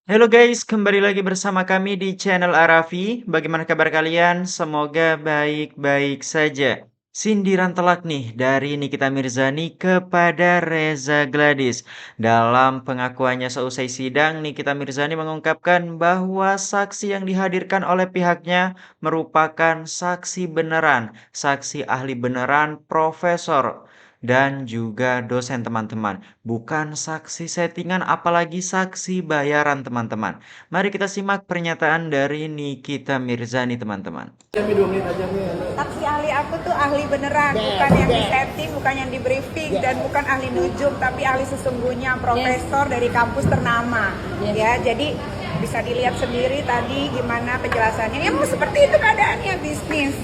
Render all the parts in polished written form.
Halo guys, kembali lagi bersama kami di channel Arafi. Bagaimana kabar kalian? Semoga baik-baik saja. Sindiran telak nih dari Nikita Mirzani kepada Reza Gladys. Dalam pengakuannya seusai sidang, Nikita Mirzani mengungkapkan bahwa saksi yang dihadirkan oleh pihaknya merupakan saksi beneran, saksi ahli beneran, profesor dan juga dosen teman-teman. Bukan saksi settingan apalagi saksi bayaran teman-teman. Mari kita simak pernyataan dari Nikita Mirzani teman-teman. Saksi ahli aku tuh ahli beneran, bukan yang di setting, bukan yang di briefing, dan bukan ahli nujum, tapi ahli sesungguhnya, profesor dari kampus ternama. Ya, jadi bisa dilihat sendiri tadi gimana penjelasannya. Ya mau seperti itu keadaannya bisnis.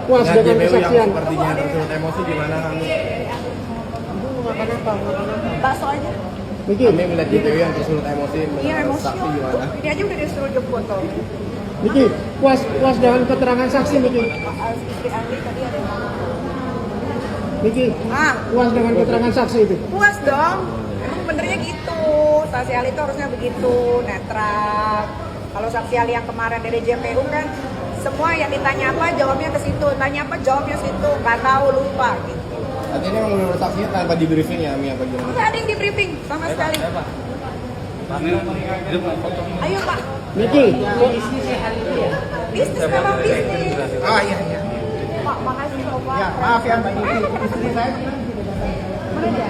Puas dengan kesaksian. Sepertinya tersulut emosi gimana kami? Bakso aja. Niki, Kami melihat JPW yang tersulut emosi. Iya menurut emosi. saksi gimana? Ini aja udah disuruh jemput tuh. Niki, puas dengan keterangan saksi Niki. Istri ahli tadi ada yang ngomong. Niki, puas dengan keterangan saksi itu. Puas dong. Emang benernya gitu. Saksi ahli itu harusnya begitu, netral. Kalau saksi ahli yang kemarin dari JPU kan semua yang ditanya apa jawabnya ke situ, tanya apa jawabnya situ, nggak tahu lupa gitu. Artinya memang menurut saksinya tanpa di briefing ya, Ami, apa gimana? Nggak ada yang di briefing sama sekali. Ayo Pak, Niki, bisnis memang bisnis. Ah iya. Pak, makasih loh Pak. Ya, maaf ya Mbak Niki, istri saya Mana dia?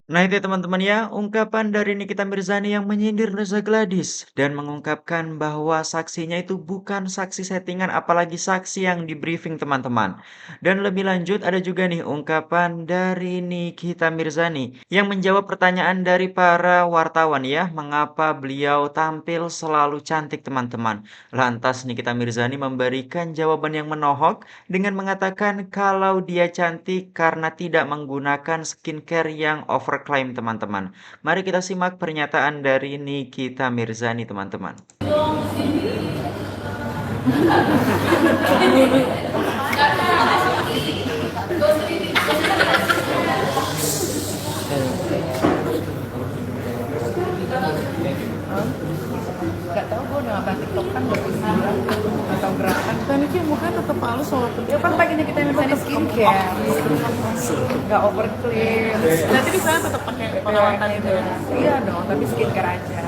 Nah itu ya teman-teman ya, ungkapan dari Nikita Mirzani yang menyindir Reza Gladys dan mengungkapkan bahwa saksinya itu bukan saksi settingan apalagi saksi yang di briefing teman-teman. Dan lebih lanjut ada juga nih ungkapan dari Nikita Mirzani yang menjawab pertanyaan dari para wartawan ya, mengapa beliau tampil selalu cantik teman-teman. Lantas Nikita Mirzani memberikan jawaban yang menohok dengan mengatakan kalau dia cantik karena tidak menggunakan skincare yang overclaim teman-teman. Mari kita simak pernyataan dari Nikita Mirzani teman-teman. Gak tau gue udah nggak TikTok kan atau gerakan. Tekniknya mukanya tetap halus walaupun Ya kan paginya kita misalnya skincare, nggak overclean. nanti di sana tetap pakai perawatan itu. Iya dong, tapi skincare aja.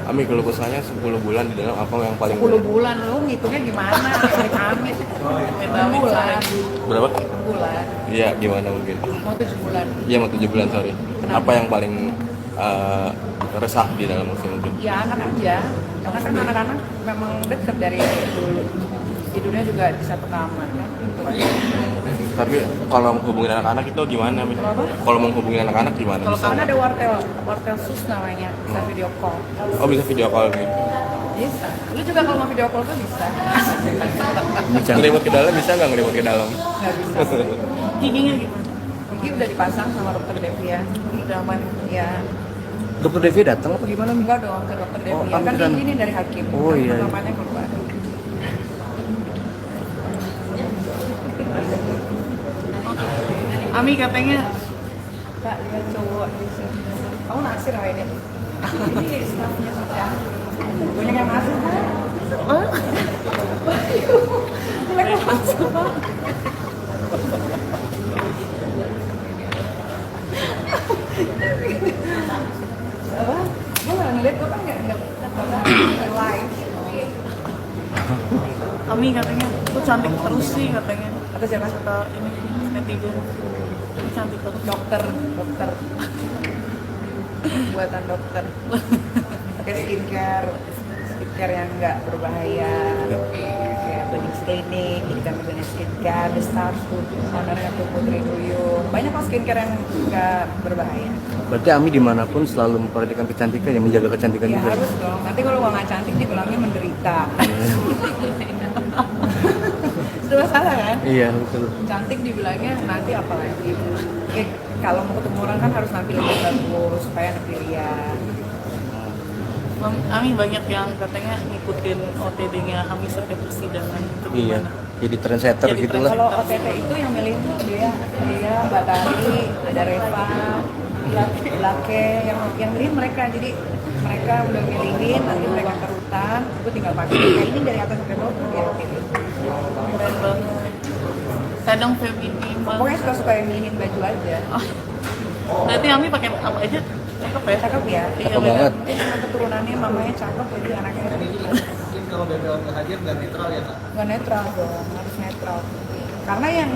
Ami kalau kesannya 10 bulan di dalam apa yang paling 10 bulan lu ngitungnya gimana? Amit-amit. 6 bulan. berapa? 6 bulan. Iya, gimana mungkin? Mau 7 bulan. Iya, mau 7 bulan, sorry. Kenapa? Apa yang paling resah di dalam mungkin? Ya anak aja. Karena kan anak-anak memang deket dari dulu. Tidurnya juga di satu kamar kan. Tapi kalau menghubungi anak-anak itu gimana, Mi? Apa? Kalau menghubungi anak-anak gimana? Kalau Bisa karena nggak? ada wartel sus namanya, bisa video call. Oh, bisa video call gitu. Bisa. Lu juga kalau mau video call tuh bisa. Ngelimut ke dalam bisa nggak ngelimut ke dalam? Nggak bisa. Giginya gimana? Gigi udah dipasang sama dokter Devia. Udah aman. Ya. Dokter Devi datang apa gimana, Mi? Enggak dong ke dokter Devia. Oh, Kan beneran? ini dari hakim. Oh, Kan iya. Namanya keluar. Ami katanya Kak, lihat cowok gitu. Kamu naksir sama ini? Ini staffnya ya. Banyak yang masuk kan? Banyak yang masuk. Apa? Gue nggak ngeliat, gue kan nggak live. Ami katanya tuh cantik terus sih katanya. Kata siapa? Kata ini netizen. Ini cantik terus. Dokter. Buatan dokter. Pakai skincare yang nggak berbahaya. Kayak Bening Clinic, kita punya skincare, The Stars tuh, ownernya tuh Putri Duyung. Banyak kok skincare yang nggak berbahaya. Berarti Ami dimanapun selalu memperhatikan kecantikan, yang menjaga kecantikan Ya juga. harus dong. Nanti kalau gua nggak cantik dibilangnya menderita. Sudah salah kan? Iya betul. Cantik dibilangnya nanti apa lagi? Kalau mau ketemu orang kan harus nampil lebih bagus supaya anak dilihat. Ami banyak yang katanya ngikutin OTD-nya Ami setiap persidangan itu Iya. gimana? Jadi trendsetter Jadi gitulah. Kalau OTT itu yang milih tuh dia, Mbak Tari, ada Reva, Lake, yang milih mereka. Jadi mereka udah milihin, nanti mereka terutan, gue tinggal pakai kayak ini dari atas sampai bawah dia pilih. Keren banget. Kadang feminin banget. Pokoknya suka-suka yang milihin baju aja. Berarti Ami pakai apa aja? Cakep ya? Cakep ya. Cakep banget. Sama keturunannya mamanya cakep, jadi anaknya Mungkin kalau BPOM nggak hadir dan netral ya, Kak? nggak netral dong, harus netral. Karena yang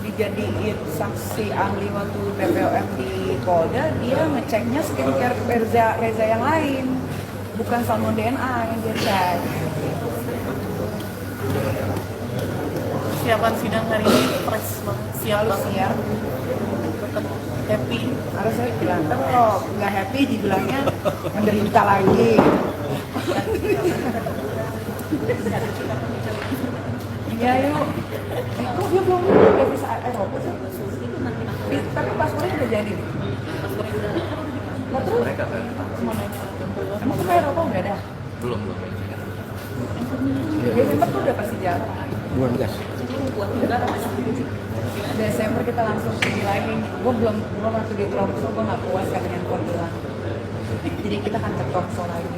dijadiin saksi ahli waktu BPOM di Polda, dia ngeceknya skincare Reza yang lain, bukan salmon DNA yang dia cek. Siapan sidang hari ini fresh banget. Siap Lalu banget. siap, Tetap happy. harus saya bilang, kan kalau nggak happy dibilangnya menderita lagi. Iya yuk. Kok dia belum udah bisa Eropa sih? Tapi paspornya udah jadi nih. Nah terus? Emang ke Eropa udah ada? Belum. Desember tuh udah pasti jalan. Bulan gas. Desember kita langsung pergi lagi. Gue belum waktu di Tromso, gue nggak puas kan dengan Portugal. Jadi kita kan ke Tromso lagi.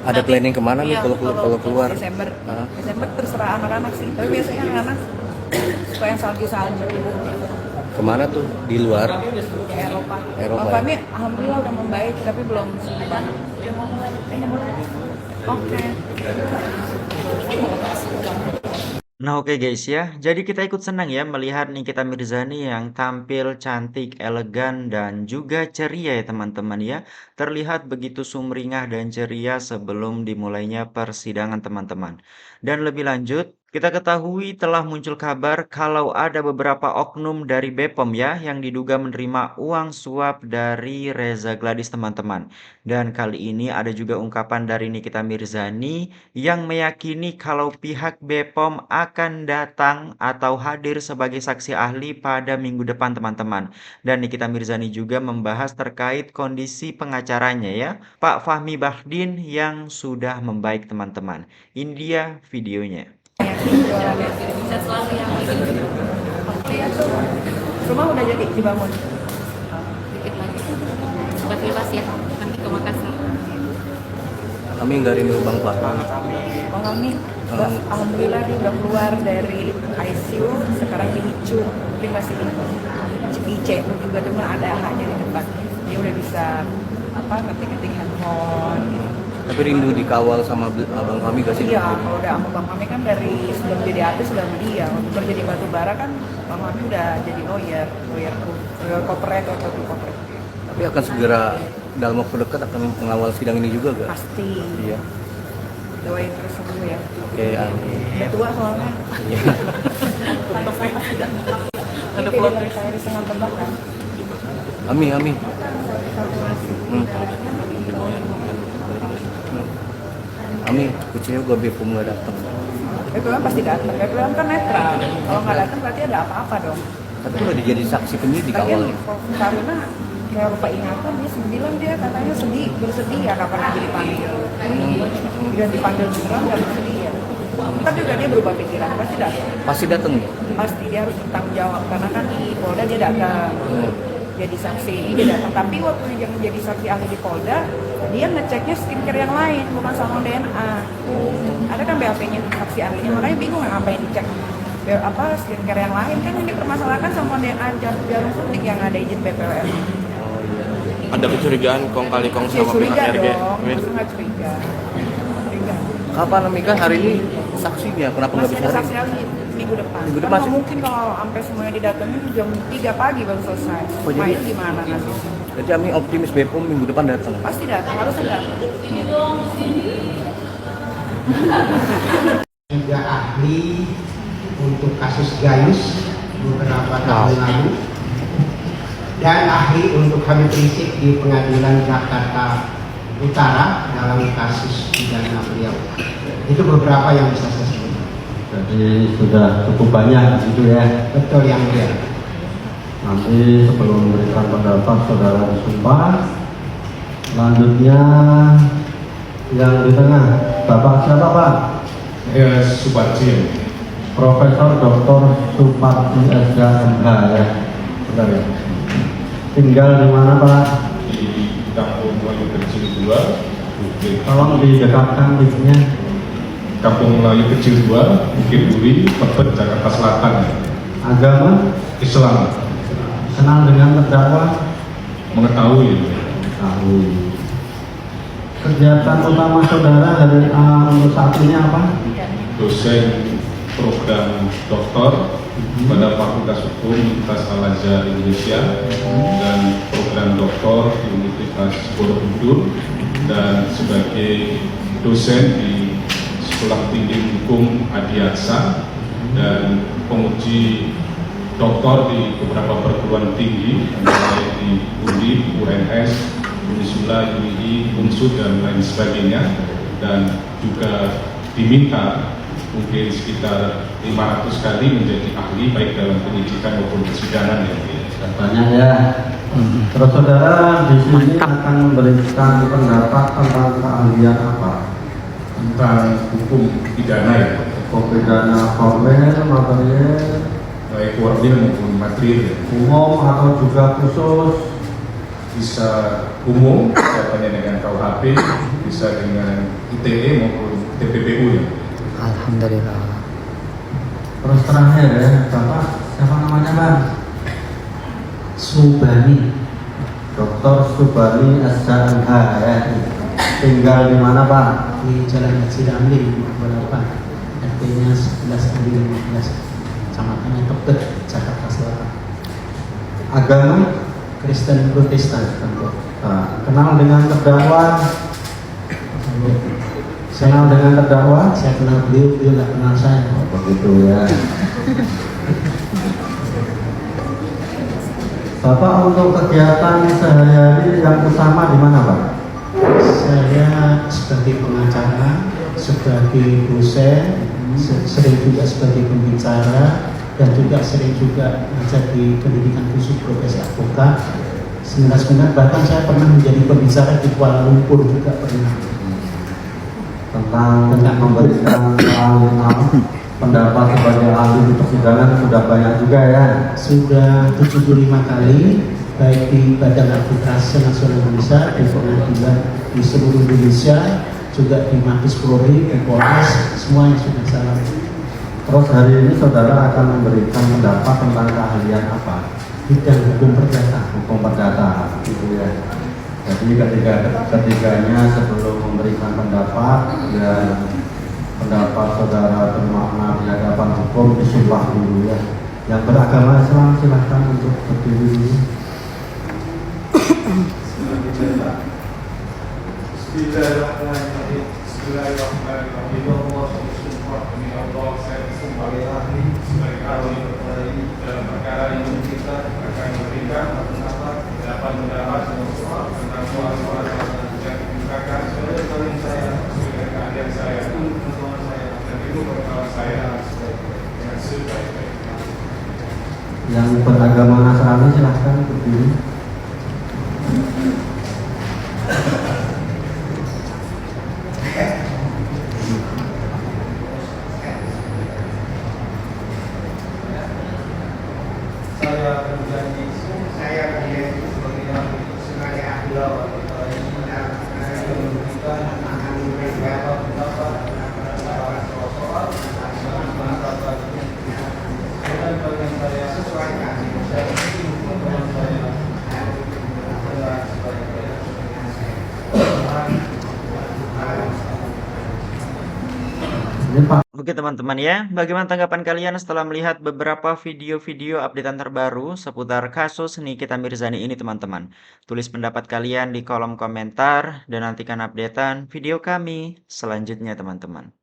Ada planning kemana nih Iya, kalau keluar? Desember. Hah? Desember terserah anak-anak sih. Tapi biasanya anak-anak suka yang salju-salju. Kemana tuh? Di luar? Ke Eropa. Eropa, Oh, ya? kami alhamdulillah udah membaik tapi belum sebulan. Oke. Nah oke guys ya, jadi kita ikut senang ya melihat Nikita Mirzani yang tampil cantik, elegan, dan juga ceria ya teman-teman ya. Terlihat begitu sumringah dan ceria sebelum dimulainya persidangan teman-teman. Dan lebih lanjut, kita ketahui telah muncul kabar kalau ada beberapa oknum dari BPOM ya yang diduga menerima uang suap dari Reza Gladys teman-teman. Dan kali ini ada juga ungkapan dari Nikita Mirzani yang meyakini kalau pihak BPOM akan datang atau hadir sebagai saksi ahli pada minggu depan teman-teman. Dan Nikita Mirzani juga membahas terkait kondisi pengacaranya ya, Pak Fahmi Bahdin yang sudah membaik teman-teman. Ini dia videonya. Bisa selalu yang Iya tuh. Rumah udah jadi dibangun. dikit lagi. Buat bebas ya. Nanti ke Makassar. Kami nggak rindu Bang Pak. Bang Ami, alhamdulillah dia udah keluar dari ICU, sekarang di ICU, tapi masih di ICU juga cuma ada hanya di depan. Dia udah bisa ngetik-ngetik handphone. Tapi rindu dikawal sama Abang kami gak sih? Iya, kalau udah sama Bang Ami kan dari sebelum jadi artis sudah sama dia. Waktu kerja di Batubara kan Bang Ami udah jadi lawyer corporate atau corporate. Tapi akan segera dalam waktu dekat akan mengawal sidang ini juga gak? Pasti. Iya. Doain terus sembuh ya. Oke, amin. Udah tua soalnya. Iya. Atau saya tidak. Ada Ada plot plot saya di setengah tebak kan. Amin, amin. Amin, kucingnya gua BPOM gak datang. BPOM pasti datang. BPOM kan netral. Kalau nggak datang berarti ada apa-apa dong. Tapi udah jadi saksi penyidik Lagian awalnya. karena kayak lupa ingatan dia bilang dia katanya bersedih ya kapan lagi dipanggil. Dia dipanggil beneran nggak bersedih ya. Tapi juga dia berubah pikiran pasti datang. Pasti datang. Pasti dia harus bertanggung jawab karena kan di Polda dia datang. Jadi saksi ini dia datang. Tapi waktu dia menjadi saksi ahli di Polda dia ngeceknya skincare yang lain bukan salmon DNA. Ada kan BAP-nya saksi ahlinya makanya bingung apa yang dicek. Skincare yang lain kan yang dipermasalahkan salmon DNA jarum suntik yang ada izin BPOM. Ada kecurigaan kong kali kong Ya sama curiga pihak RG. dong, masa nggak curiga. Curiga. Kapan Mika hari ini saksinya? Kenapa nggak Masih bisa ada hari saksi ini? ahli minggu depan. Minggu Kan depan nggak sih. mungkin kalau sampai semuanya didatengin jam 3 pagi baru selesai. Oh, jadi- Main gimana nanti? Jadi Ami optimis BPOM minggu depan datang. Pasti datang, harus datang. Juga ahli untuk kasus Gayus beberapa tahun lalu dan ahli untuk Habib Rizik di Pengadilan Jakarta Utara dalam kasus pidana beliau. Itu beberapa yang bisa saya sebut. Jadi sudah cukup banyak gitu ya. Betul yang mulia. Nanti sebelum memberikan pendapat saudara disumpah, selanjutnya yang di tengah, Bapak siapa Pak? Ya, Suparji. Profesor Dr. Suparji SHMH ya, benar ya. Tinggal di mana Pak? Di Kampung Melayu Kecil 2, Oke. Tolong didekatkan linknya. Kampung Melayu Kecil 2, Bukit Duri, Tebet, Jakarta Selatan. Agama, Islam. kenal dengan terdakwa, Mengetahui. tahu. Kegiatan utama saudara hari untuk saat ini apa? Dosen program doktor pada Fakultas Hukum Universitas Al-Azhar Indonesia dan program doktor di Universitas Borobudur, dan sebagai dosen di Sekolah Tinggi Hukum Adiaksa dan penguji doktor di beberapa perguruan tinggi, mulai di UNDI, UNS, Unisula, UI, UNSUD, dan lain sebagainya, dan juga diminta mungkin sekitar 500 kali menjadi ahli baik dalam penyidikan maupun persidangan. Banyak ya. Terus saudara di sini akan memberikan pendapat tentang keahlian apa? Tentang hukum pidana ya, Hukum pidana formil, material, baik formil maupun material. umum atau juga khusus. Bisa umum, kaitannya dengan KUHP, bisa dengan ITE maupun TPPU ya. Alhamdulillah. Terus terakhir ya, Bapak siapa namanya Bang? Subani, Dr. Subani SHMH ya. Tinggal di mana Pak? Di Jalan Haji Ramli 58, RT-nya 11/15, kecamatannya Tebet, Jakarta Selatan. Agama? Kristen Protestan. Kenal dengan terdakwa? Kenal dengan terdakwa? Saya kenal beliau, beliau nggak kenal saya. Begitu ya. Bapak untuk kegiatan sehari-hari yang utama di mana Pak? Saya sebagai pengacara, sebagai dosen, sering juga sebagai pembicara, dan juga sering juga mengajar di pendidikan khusus profesi advokat. Sebenarnya bahkan saya pernah menjadi pembicara di Kuala Lumpur juga pernah. Tentang memberikan pendapat sebagai ahli di persidangan sudah banyak juga ya. Sudah 75 kali, baik di Badan Arbitrase Nasional Indonesia, di pengadilan di seluruh Indonesia, juga di Mabes Polri, di Polres, semuanya sudah saya lalui. Terus hari ini saudara akan memberikan pendapat tentang keahlian apa? Bidang hukum perdata. Hukum perdata, gitu ya. Jadi ketiganya sebelum memberikan pendapat, ya pendapat saudara bermakna di hadapan hukum disumpah dulu ya. Yang beragama Islam silahkan untuk berdiri dulu. Bismillahirrahmanirrahim. Bismillahirrahmanirrahim. Allah bersumpah demi Allah, saya bersumpah ahli sebagai ahli dalam perkara yang kita akan memberikan pendapat tentang soal-soal yang dikemukakan oleh klien saya sebagai keahlian saya, pengetahuan saya, dan ilmu pengetahuan saya dengan sebaik-baiknya. Yang beragama Nasrani silahkan berdiri. Saya berjanji sebagai ahli akan memberikan pendapat sesuai keahlian saya. Ini Pak. Oke teman-teman ya, bagaimana tanggapan kalian setelah melihat beberapa video-video updatean terbaru seputar kasus Nikita Mirzani ini teman-teman? Tulis pendapat kalian di kolom komentar dan nantikan updatean video kami selanjutnya teman-teman.